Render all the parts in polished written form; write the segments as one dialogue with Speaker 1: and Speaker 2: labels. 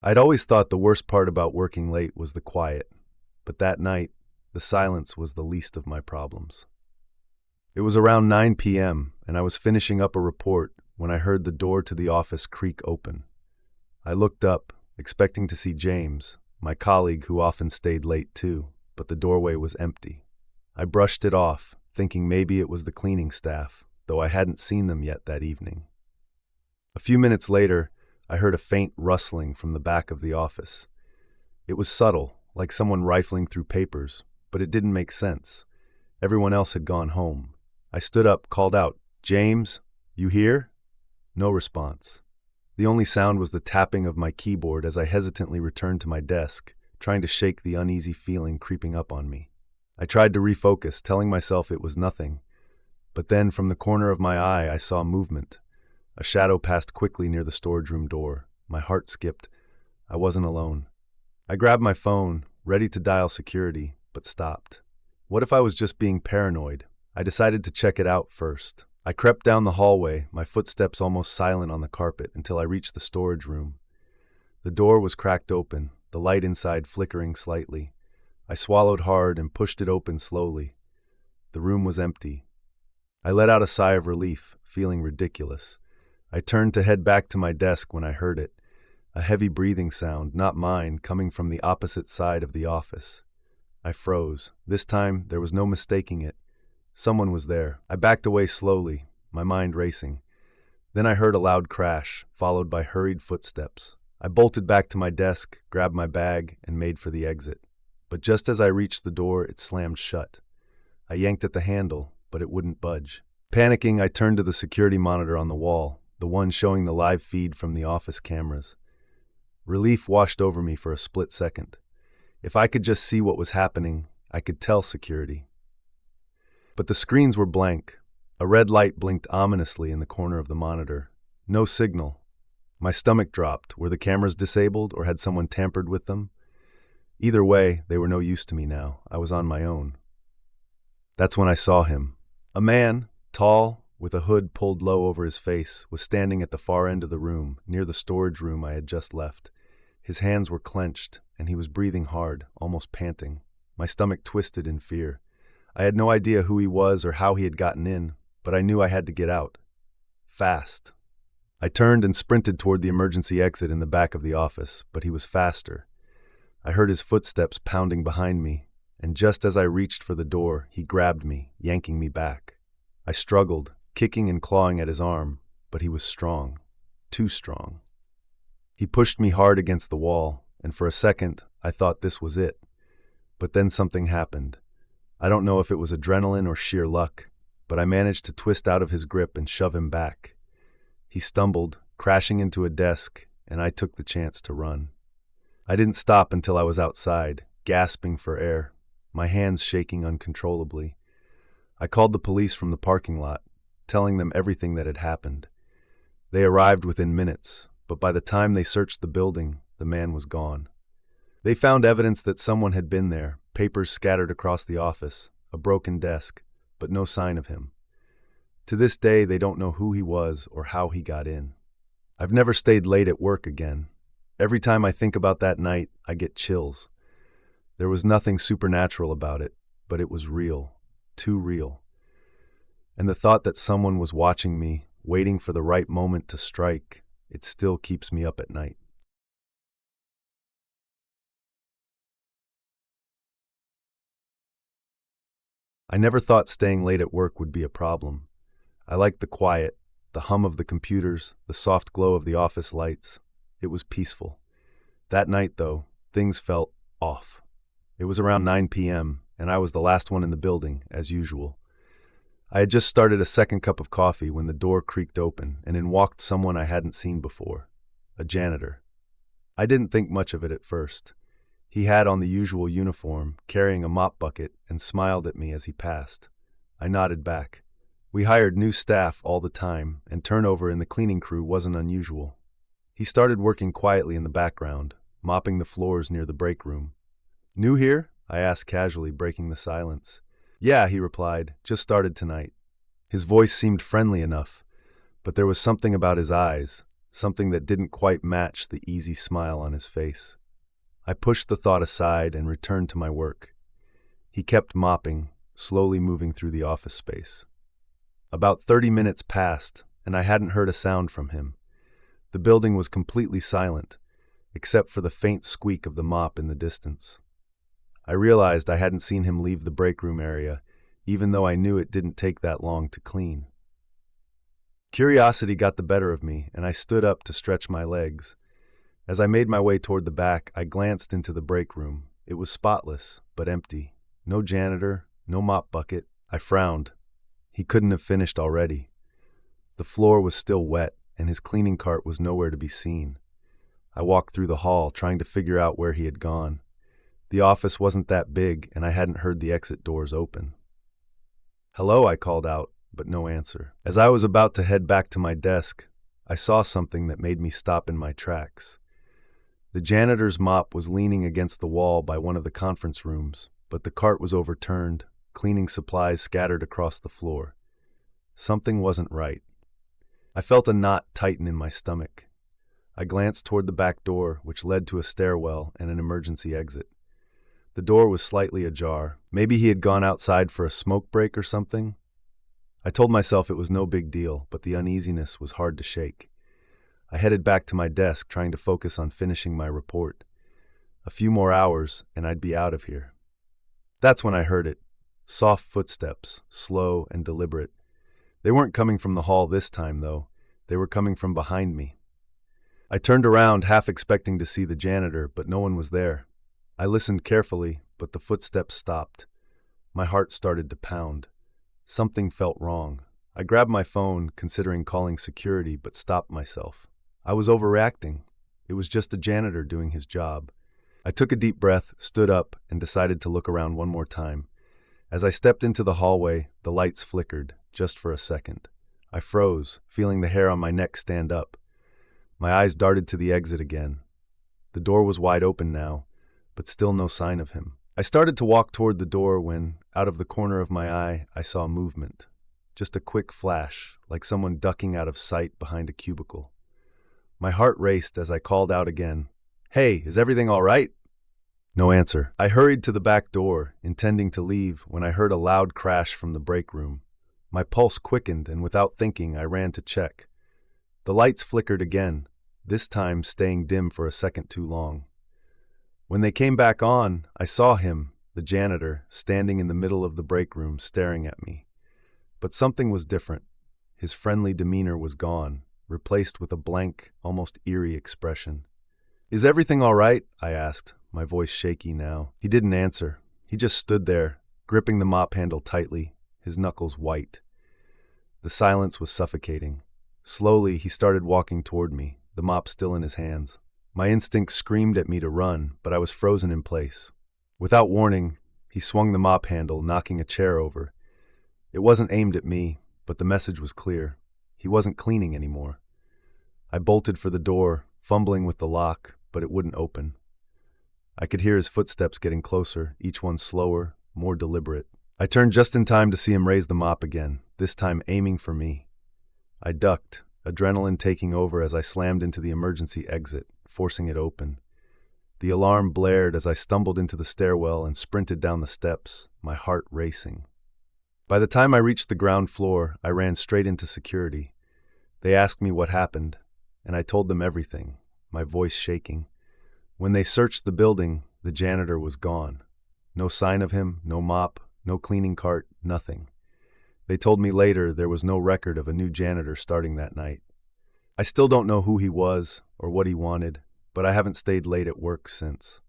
Speaker 1: I'd always thought the worst part about working late was the quiet, but that night, the silence was the least of my problems. It was around 9 p.m., and I was finishing up a report when I heard the door to the office creak open. I looked up, expecting to see James, my colleague who often stayed late too, but the doorway was empty. I brushed it off, thinking maybe it was the cleaning staff, though I hadn't seen them yet that evening. A few minutes later, I heard a faint rustling from the back of the office. It was subtle, like someone rifling through papers, but it didn't make sense. Everyone else had gone home. I stood up, called out, "James, you here?" No response. The only sound was the tapping of my keyboard as I hesitantly returned to my desk, trying to shake the uneasy feeling creeping up on me. I tried to refocus, telling myself it was nothing. But then, from the corner of my eye, I saw movement. A shadow passed quickly near the storage room door. My heart skipped. I wasn't alone. I grabbed my phone, ready to dial security, but stopped. What if I was just being paranoid? I decided to check it out first. I crept down the hallway, my footsteps almost silent on the carpet, until I reached the storage room. The door was cracked open, the light inside flickering slightly. I swallowed hard and pushed it open slowly. The room was empty. I let out a sigh of relief, feeling ridiculous. I turned to head back to my desk when I heard it, a heavy breathing sound, not mine, coming from the opposite side of the office. I froze. This time, there was no mistaking it. Someone was there. I backed away slowly, my mind racing. Then I heard a loud crash, followed by hurried footsteps. I bolted back to my desk, grabbed my bag, and made for the exit. But just as I reached the door, it slammed shut. I yanked at the handle, but it wouldn't budge. Panicking, I turned to the security monitor on the wall, the one showing the live feed from the office cameras. Relief washed over me for a split second. If I could just see what was happening, I could tell security. But the screens were blank. A red light blinked ominously in the corner of the monitor. No signal. My stomach dropped. Were the cameras disabled, or had someone tampered with them? Either way, they were no use to me now. I was on my own. That's when I saw him. A man, tall, with a hood pulled low over his face, was standing at the far end of the room, near the storage room I had just left. His hands were clenched, and he was breathing hard, almost panting. My stomach twisted in fear. I had no idea who he was or how he had gotten in, but I knew I had to get out. Fast. I turned and sprinted toward the emergency exit in the back of the office, but he was faster. I heard his footsteps pounding behind me, and just as I reached for the door, he grabbed me, yanking me back. I struggled, kicking and clawing at his arm, but he was strong. Too strong. He pushed me hard against the wall, and for a second, I thought this was it. But then something happened. I don't know if it was adrenaline or sheer luck, but I managed to twist out of his grip and shove him back. He stumbled, crashing into a desk, and I took the chance to run. I didn't stop until I was outside, gasping for air, my hands shaking uncontrollably. I called the police from the parking lot, telling them everything that had happened. They arrived within minutes, but by the time they searched the building, the man was gone. They found evidence that someone had been there, papers scattered across the office, a broken desk, but no sign of him. To this day, they don't know who he was or how he got in. I've never stayed late at work again. Every time I think about that night, I get chills. There was nothing supernatural about it, but it was real, too real. And the thought that someone was watching me, waiting for the right moment to strike, it still keeps me up at night. I never thought staying late at work would be a problem. I liked the quiet, the hum of the computers, the soft glow of the office lights. It was peaceful. That night, though, things felt off. It was around 9 p.m., and I was the last one in the building, as usual. I had just started a second cup of coffee when the door creaked open, and in walked someone I hadn't seen before, a janitor. I didn't think much of it at first. He had on the usual uniform, carrying a mop bucket, and smiled at me as he passed. I nodded back. We hired new staff all the time, and turnover in the cleaning crew wasn't unusual. He started working quietly in the background, mopping the floors near the break room. "New here?" I asked casually, breaking the silence. "Yeah," he replied, "just started tonight." His voice seemed friendly enough, but there was something about his eyes, something that didn't quite match the easy smile on his face. I pushed the thought aside and returned to my work. He kept mopping, slowly moving through the office space. About 30 minutes passed, and I hadn't heard a sound from him. The building was completely silent, except for the faint squeak of the mop in the distance. I realized I hadn't seen him leave the break room area, even though I knew it didn't take that long to clean. Curiosity got the better of me, and I stood up to stretch my legs. As I made my way toward the back, I glanced into the break room. It was spotless, but empty. No janitor, no mop bucket. I frowned. He couldn't have finished already. The floor was still wet, and his cleaning cart was nowhere to be seen. I walked through the hall, trying to figure out where he had gone. The office wasn't that big, and I hadn't heard the exit doors open. "Hello," I called out, but no answer. As I was about to head back to my desk, I saw something that made me stop in my tracks. The janitor's mop was leaning against the wall by one of the conference rooms, but the cart was overturned, cleaning supplies scattered across the floor. Something wasn't right. I felt a knot tighten in my stomach. I glanced toward the back door, which led to a stairwell and an emergency exit. The door was slightly ajar. Maybe he had gone outside for a smoke break or something. I told myself it was no big deal, but the uneasiness was hard to shake. I headed back to my desk, trying to focus on finishing my report. A few more hours, and I'd be out of here. That's when I heard it. Soft footsteps, slow and deliberate. They weren't coming from the hall this time, though. They were coming from behind me. I turned around, half expecting to see the janitor, but no one was there. I listened carefully, but the footsteps stopped. My heart started to pound. Something felt wrong. I grabbed my phone, considering calling security, but stopped myself. I was overreacting. It was just a janitor doing his job. I took a deep breath, stood up, and decided to look around one more time. As I stepped into the hallway, the lights flickered, just for a second. I froze, feeling the hair on my neck stand up. My eyes darted to the exit again. The door was wide open now, but still no sign of him. I started to walk toward the door when, out of the corner of my eye, I saw movement. Just a quick flash, like someone ducking out of sight behind a cubicle. My heart raced as I called out again, "Hey, is everything all right?" No answer. I hurried to the back door, intending to leave, when I heard a loud crash from the break room. My pulse quickened, and without thinking, I ran to check. The lights flickered again, this time staying dim for a second too long. When they came back on, I saw him, the janitor, standing in the middle of the break room, staring at me. But something was different. His friendly demeanor was gone, replaced with a blank, almost eerie expression. "Is everything all right?" I asked, my voice shaky now. He didn't answer. He just stood there, gripping the mop handle tightly, his knuckles white. The silence was suffocating. Slowly, he started walking toward me, the mop still in his hands. My instincts screamed at me to run, but I was frozen in place. Without warning, he swung the mop handle, knocking a chair over. It wasn't aimed at me, but the message was clear. He wasn't cleaning anymore. I bolted for the door, fumbling with the lock, but it wouldn't open. I could hear his footsteps getting closer, each one slower, more deliberate. I turned just in time to see him raise the mop again, this time aiming for me. I ducked, adrenaline taking over as I slammed into the emergency exit, forcing it open. The alarm blared as I stumbled into the stairwell and sprinted down the steps, my heart racing. By the time I reached the ground floor, I ran straight into security. They asked me what happened, and I told them everything, my voice shaking. When they searched the building, the janitor was gone. No sign of him, no mop, no cleaning cart, nothing. They told me later there was no record of a new janitor starting that night. I still don't know who he was or what he wanted, but I haven't stayed late at work since.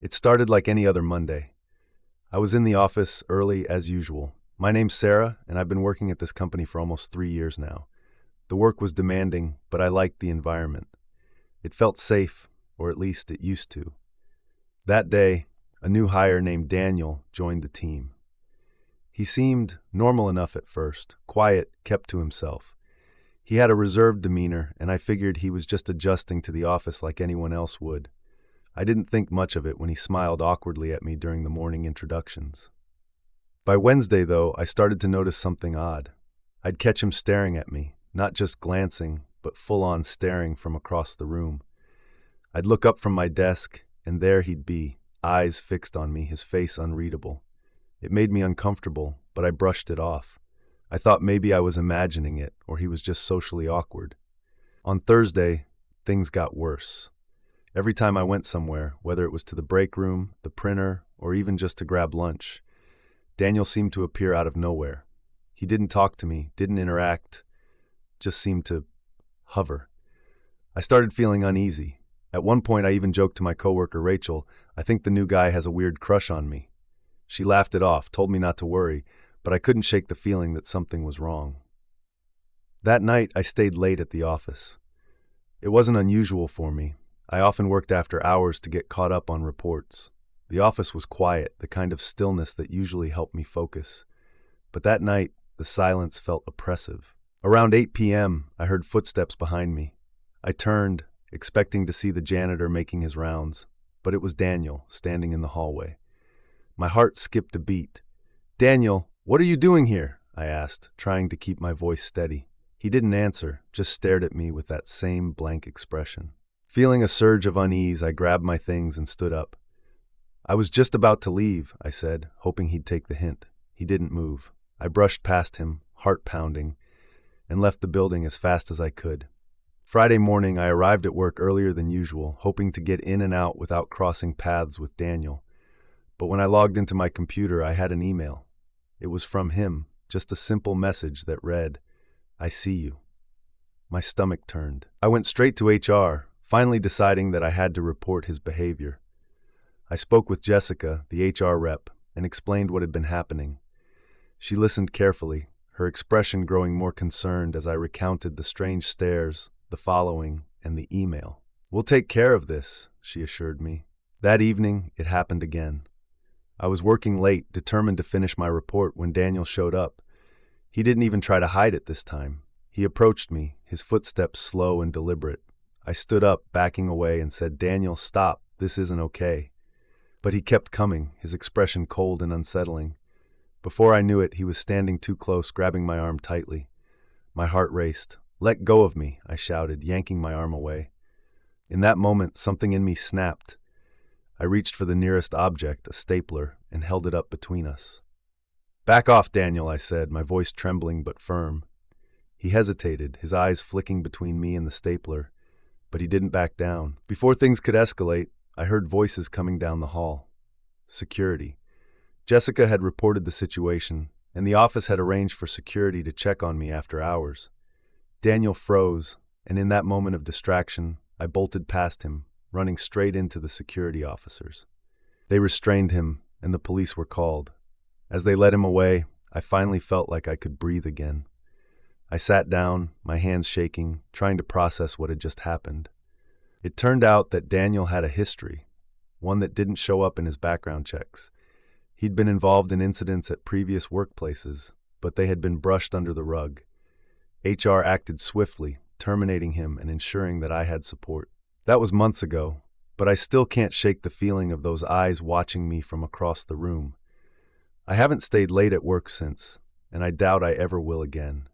Speaker 1: It started like any other Monday. I was in the office early as usual. My name's Sarah, and I've been working at this company for almost 3 years now. The work was demanding, but I liked the environment. It felt safe, or at least it used to. That day, a new hire named Daniel joined the team. He seemed normal enough at first, quiet, kept to himself. He had a reserved demeanor, and I figured he was just adjusting to the office like anyone else would. I didn't think much of it when he smiled awkwardly at me during the morning introductions. By Wednesday, though, I started to notice something odd. I'd catch him staring at me, not just glancing, but full-on staring from across the room. I'd look up from my desk, and there he'd be, eyes fixed on me, his face unreadable. It made me uncomfortable, but I brushed it off. I thought maybe I was imagining it, or he was just socially awkward. On Thursday, things got worse. Every time I went somewhere, whether it was to the break room, the printer, or even just to grab lunch, Daniel seemed to appear out of nowhere. He didn't talk to me, didn't interact, just seemed to hover. I started feeling uneasy. At one point, I even joked to my coworker, Rachel, "I think the new guy has a weird crush on me." She laughed it off, told me not to worry, but I couldn't shake the feeling that something was wrong. That night, I stayed late at the office. It wasn't unusual for me. I often worked after hours to get caught up on reports. The office was quiet, the kind of stillness that usually helped me focus. But that night, the silence felt oppressive. Around 8 p.m., I heard footsteps behind me. I turned, expecting to see the janitor making his rounds, but it was Daniel, standing in the hallway. My heart skipped a beat. "Daniel, what are you doing here?" I asked, trying to keep my voice steady. He didn't answer, just stared at me with that same blank expression. Feeling a surge of unease, I grabbed my things and stood up. "I was just about to leave," I said, hoping he'd take the hint. He didn't move. I brushed past him, heart pounding, and left the building as fast as I could. Friday morning, I arrived at work earlier than usual, hoping to get in and out without crossing paths with Daniel. But when I logged into my computer, I had an email. It was from him, just a simple message that read, "I see you." My stomach turned. I went straight to HR, finally deciding that I had to report his behavior. I spoke with Jessica, the HR rep, and explained what had been happening. She listened carefully, her expression growing more concerned as I recounted the strange stares, the following, and the email. "We'll take care of this," she assured me. That evening, it happened again. I was working late, determined to finish my report when Daniel showed up. He didn't even try to hide it this time. He approached me, his footsteps slow and deliberate. I stood up, backing away, and said, "Daniel, stop. This isn't okay." But he kept coming, his expression cold and unsettling. Before I knew it, he was standing too close, grabbing my arm tightly. My heart raced. "Let go of me," I shouted, yanking my arm away. In that moment, something in me snapped. I reached for the nearest object, a stapler, and held it up between us. "Back off, Daniel," I said, my voice trembling but firm. He hesitated, his eyes flicking between me and the stapler, but he didn't back down. Before things could escalate, I heard voices coming down the hall. Security. Jessica had reported the situation, and the office had arranged for security to check on me after hours. Daniel froze, and in that moment of distraction, I bolted past him, running straight into the security officers. They restrained him, and the police were called. As they led him away, I finally felt like I could breathe again. I sat down, my hands shaking, trying to process what had just happened. It turned out that Daniel had a history, one that didn't show up in his background checks. He'd been involved in incidents at previous workplaces, but they had been brushed under the rug. HR acted swiftly, terminating him and ensuring that I had support. That was months ago, but I still can't shake the feeling of those eyes watching me from across the room. I haven't stayed late at work since, and I doubt I ever will again.